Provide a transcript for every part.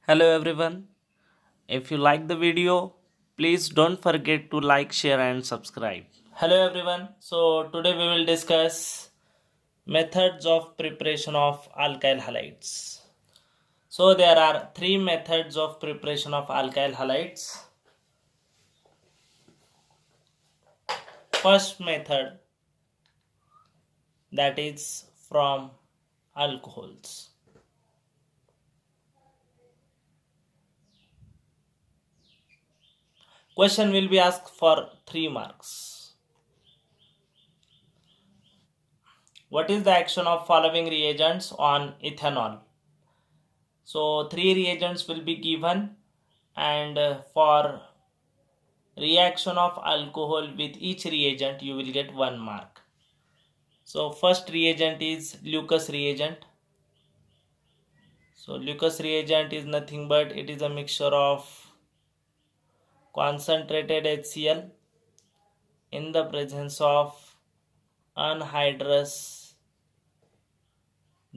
Hello everyone. If you like the video, please don't forget to like, share and subscribe. Hello everyone. So today we will discuss methods of preparation of alkyl halides. So there are three methods of preparation of alkyl halides. First method, that is from alcohols. Question will be asked for 3 marks. What is the action of following reagents on ethanol? So 3 reagents will be given, and for reaction of alcohol with each reagent you will get 1 mark. So first reagent is Lucas reagent. So Lucas reagent is nothing but it is a mixture of concentrated HCl in the presence of anhydrous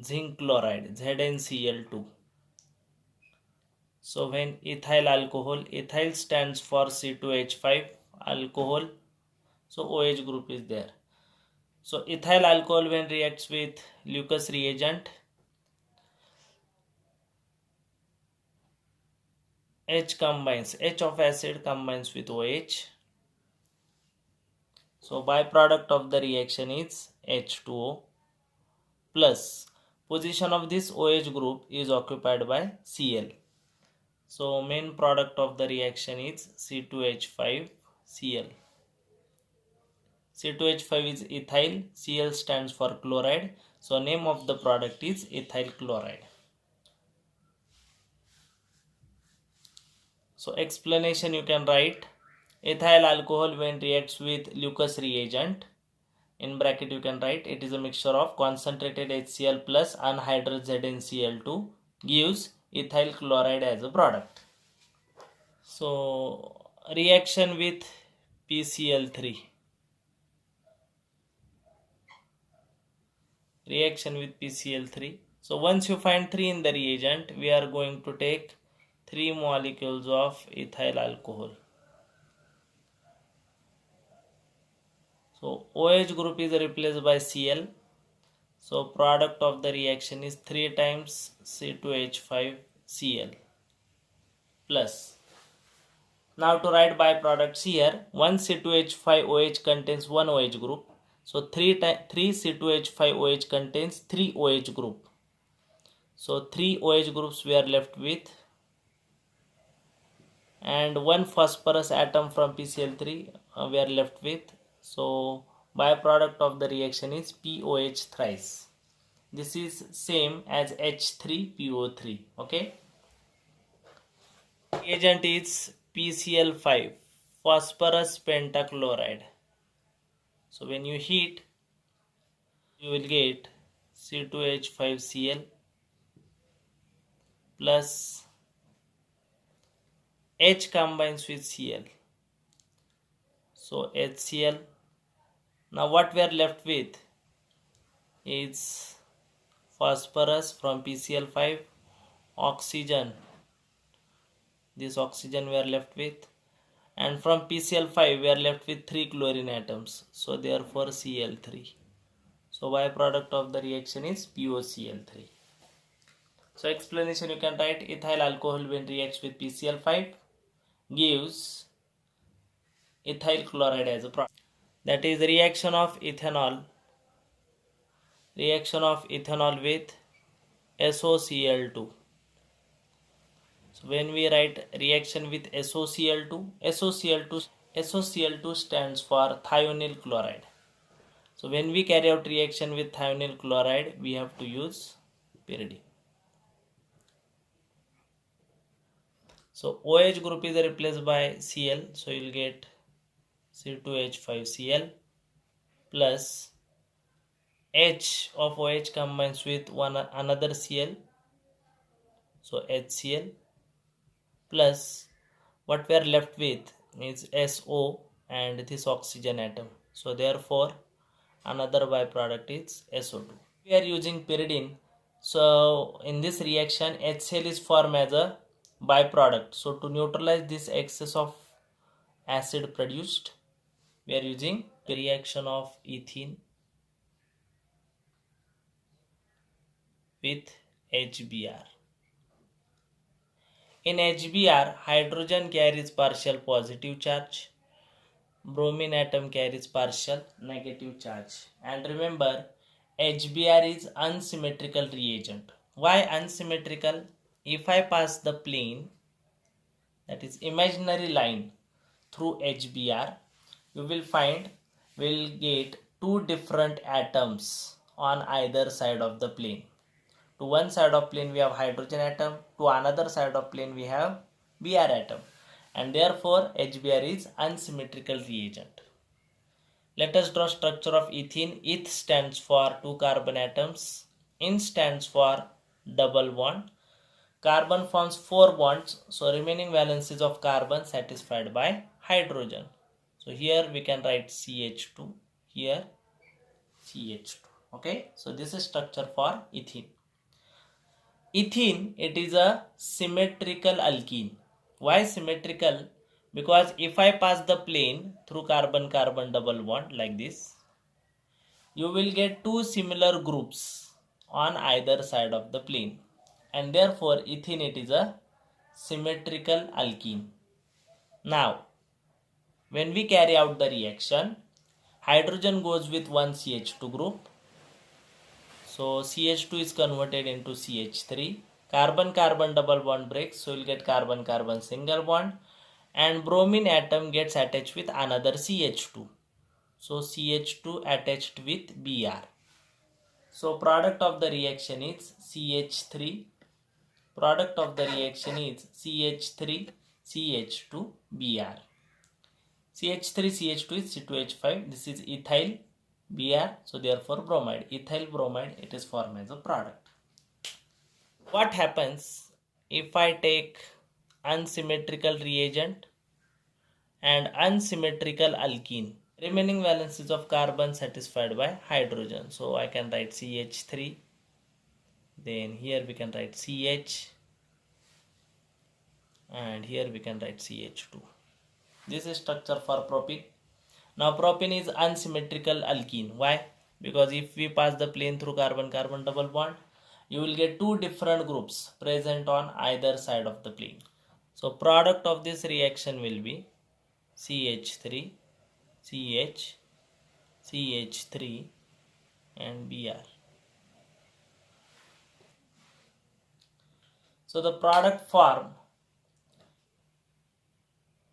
zinc chloride ZnCl2. So when ethyl alcohol, ethyl stands for C2H5, alcohol, so OH group is there. So ethyl alcohol when reacts with Lucas reagent, H of acid combines with OH. So byproduct of the reaction is H2O plus position of this OH group is occupied by Cl. So main product of the reaction is C2H5Cl. C2H5 is ethyl, Cl stands for chloride. So name of the product is ethyl chloride. So explanation you can write, ethyl alcohol when reacts with Lucas reagent, in bracket you can write it is a mixture of concentrated HCl plus anhydrous ZnCl2 gives ethyl chloride as a product. So reaction with PCl3. Reaction with PCl3. So once you find 3 in the reagent, we are going to take 3 molecules of ethyl alcohol. So OH group is replaced by Cl. So product of the reaction is 3 times C2H5Cl plus. Now to write byproducts here, 1 C2H5OH contains 1 OH group. So 3 C2H5OH contains 3 OH group. So 3 OH groups we are left with, and 1 phosphorus atom from PCl3 we are left with. So byproduct of the reaction is POH thrice. This is same as H3PO3. Okay. Reagent is PCl5, phosphorus pentachloride. So when you heat, you will get C2H5Cl plus H combines with Cl. So HCl. Now what we are left with is phosphorus from PCl5, oxygen. This oxygen we are left with, and from PCl5 we are left with 3 chlorine atoms. So therefore Cl3. So byproduct of the reaction is POCl3. So explanation you can write, ethyl alcohol when reacts with PCl5 gives ethyl chloride as a product. That is reaction of ethanol with SOCl2. So when we write reaction with SOCl2 stands for thionyl chloride. So when we carry out reaction with thionyl chloride, we have to use pyridine. So OH group is replaced by Cl, so you will get C2H5Cl plus H of OH combines with another Cl, so HCl plus what we are left with is SO and this oxygen atom. So therefore another byproduct is SO2. We are using pyridine. So in this reaction HCl is formed as a byproduct. So to neutralize this excess of acid produced, we are using the reaction of ethene with HBr. In HBr, hydrogen carries partial positive charge, bromine atom carries partial negative charge. And remember, HBr is unsymmetrical reagent. Why unsymmetrical? If I pass the plane, that is imaginary line, through HBr, you will find we'll get two different atoms on either side of the plane. To one side of plane we have hydrogen atom, to another side of plane we have Br atom, and therefore HBr is unsymmetrical reagent. Let us draw structure of ethene. Eth stands for two carbon atoms, in stands for double bond. Carbon forms four bonds, so remaining valencies of carbon satisfied by hydrogen. So here we can write CH2, here CH2. Okay, so this is structure for ethene. Ethene, it is a symmetrical alkene. Why symmetrical? Because if I pass the plane through carbon-carbon double bond like this, you will get two similar groups on either side of the plane, and therefore ethene, it is a symmetrical alkene. Now, when we carry out the reaction, hydrogen goes with one CH2 group. So CH2 is converted into CH3. Carbon-carbon double bond breaks, so you'll get carbon-carbon single bond, and bromine atom gets attached with another CH2. So CH2 attached with Br. So product of the reaction is CH3. Product of the reaction is CH3 CH2 Br. CH3 CH2 is C2H5. This is ethyl Br. So therefore bromide. Ethyl bromide, it is formed as a product. What happens if I take unsymmetrical reagent and unsymmetrical alkene? Remaining valencies of carbon satisfied by hydrogen. So I can write CH3. Then here we can write CH. And here we can write CH2. This is structure for propene. Now propene is unsymmetrical alkene. Why? Because if we pass the plane through carbon-carbon double bond, you will get two different groups present on either side of the plane. So product of this reaction will be CH3, CH, CH3 and Br. So the product form,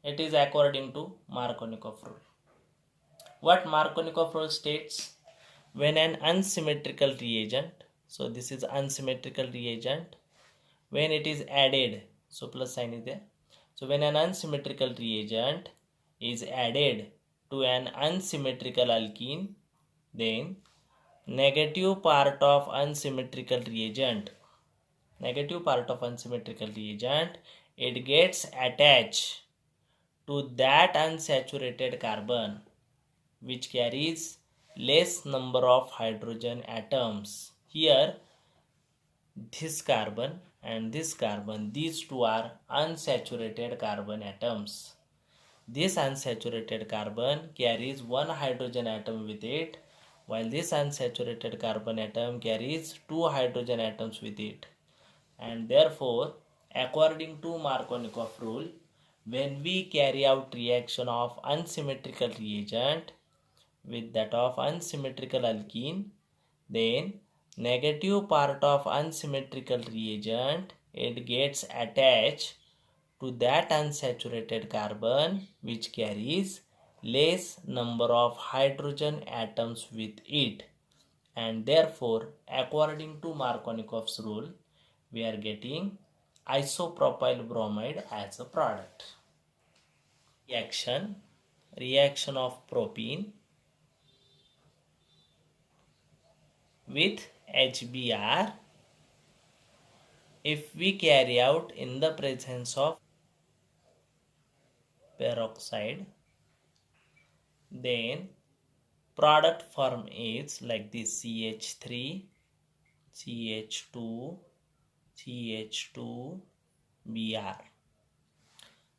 it is according to Markovnikov rule. What Markovnikov rule states? When an unsymmetrical reagent, so this is unsymmetrical reagent, when it is added, so plus sign is there. So when an unsymmetrical reagent is added to an unsymmetrical alkene, then negative part of unsymmetrical reagent, it gets attached to that unsaturated carbon which carries less number of hydrogen atoms. Here this carbon and this carbon, these two are unsaturated carbon atoms. This unsaturated carbon carries one hydrogen atom with it, while this unsaturated carbon atom carries two hydrogen atoms with it. And therefore, according to Markovnikov rule, when we carry out reaction of unsymmetrical reagent with that of unsymmetrical alkene, then negative part of unsymmetrical reagent, it gets attached to that unsaturated carbon which carries less number of hydrogen atoms with it, and therefore according to Markovnikov's rule we are getting isopropyl bromide as a product. Reaction of propene with HBr, if we carry out in the presence of peroxide, then product form is like this: CH3, CH2, CH2, Br.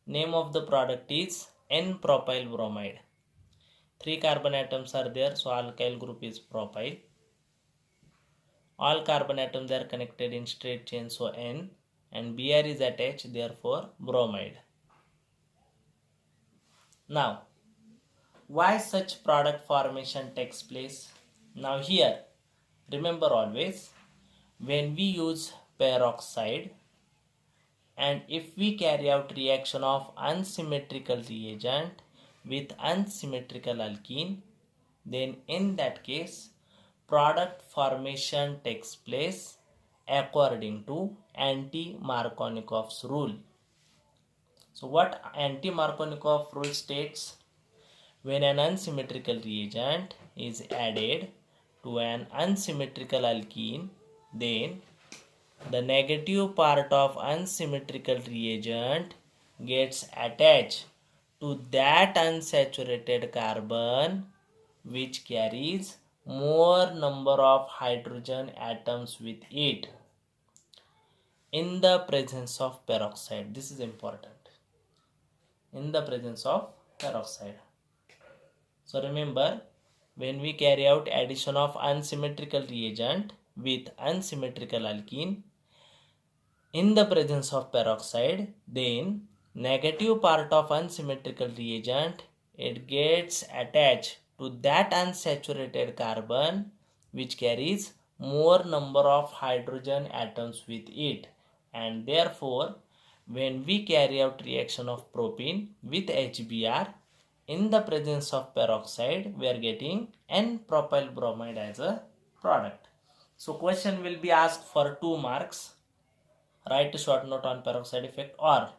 Name of the product is N-propyl bromide. 3 carbon atoms are there, so alkyl group is propyl. All carbon atoms are connected in straight chain, so N, and Br is attached, therefore bromide. Now, why such product formation takes place? Now here, remember always, when we use peroxide and if we carry out reaction of unsymmetrical reagent with unsymmetrical alkene, then in that case product formation takes place according to anti-Markovnikov's rule. So what anti-Markovnikov rule states? When an unsymmetrical reagent is added to an unsymmetrical alkene, then the negative part of unsymmetrical reagent gets attached to that unsaturated carbon which carries more number of hydrogen atoms with it in the presence of peroxide. This is important. In the presence of peroxide. So remember, when we carry out addition of unsymmetrical reagent with unsymmetrical alkene in the presence of peroxide, then negative part of unsymmetrical reagent, it gets attached to that unsaturated carbon which carries more number of hydrogen atoms with it, and therefore when we carry out reaction of propene with HBr in the presence of peroxide, we are getting N-propyl bromide as a product. So question will be asked for 2 marks. Write a short note on peroxide effect, or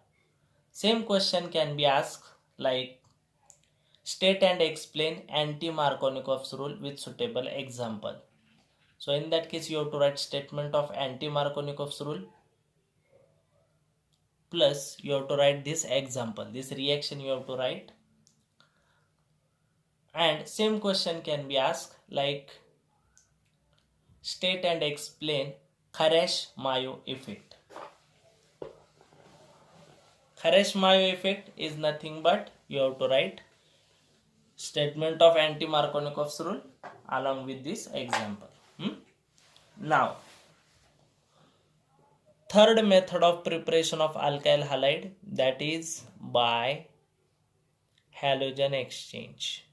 same question can be asked like state and explain anti-Markovnikov's rule with suitable example. So in that case you have to write statement of anti-Markovnikov's rule plus you have to write this example, this reaction you have to write. And same question can be asked like state and explain Kharech-Mayo effect. Kharech-Mayo effect is nothing but you have to write statement of anti-Markovnikov's rule along with this example. Now, third method of preparation of alkyl halide, that is by halogen exchange.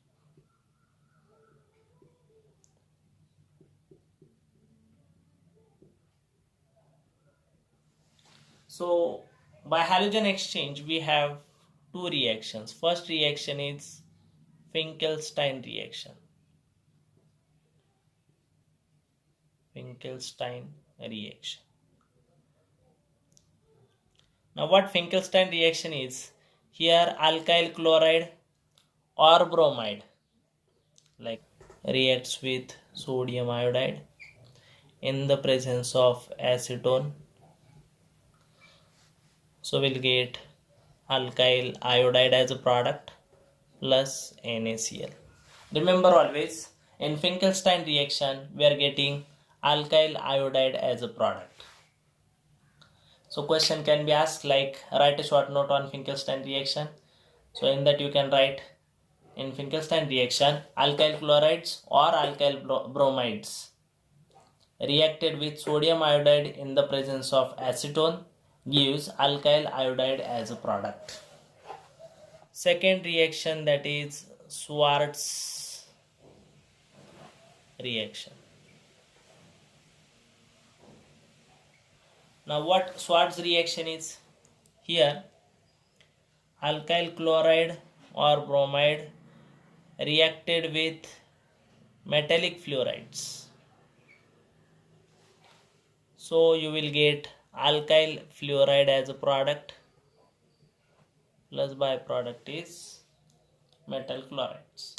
So by halogen exchange we have 2 reactions. First reaction is Finkelstein reaction. Finkelstein reaction. Now what Finkelstein reaction is? Here alkyl chloride or bromide like reacts with sodium iodide in the presence of acetone. So we'll get alkyl iodide as a product plus NaCl. Remember always, in Finkelstein reaction we are getting alkyl iodide as a product. So question can be asked like write a short note on Finkelstein reaction. So in that you can write in Finkelstein reaction alkyl chlorides or alkyl bromides reacted with sodium iodide in the presence of acetone gives alkyl iodide as a product. Second reaction, that is Schwarz reaction. Now what Schwarz reaction is? Here alkyl chloride or bromide reacted with metallic fluorides. So you will get alkyl fluoride as a product plus byproduct is metal chlorides.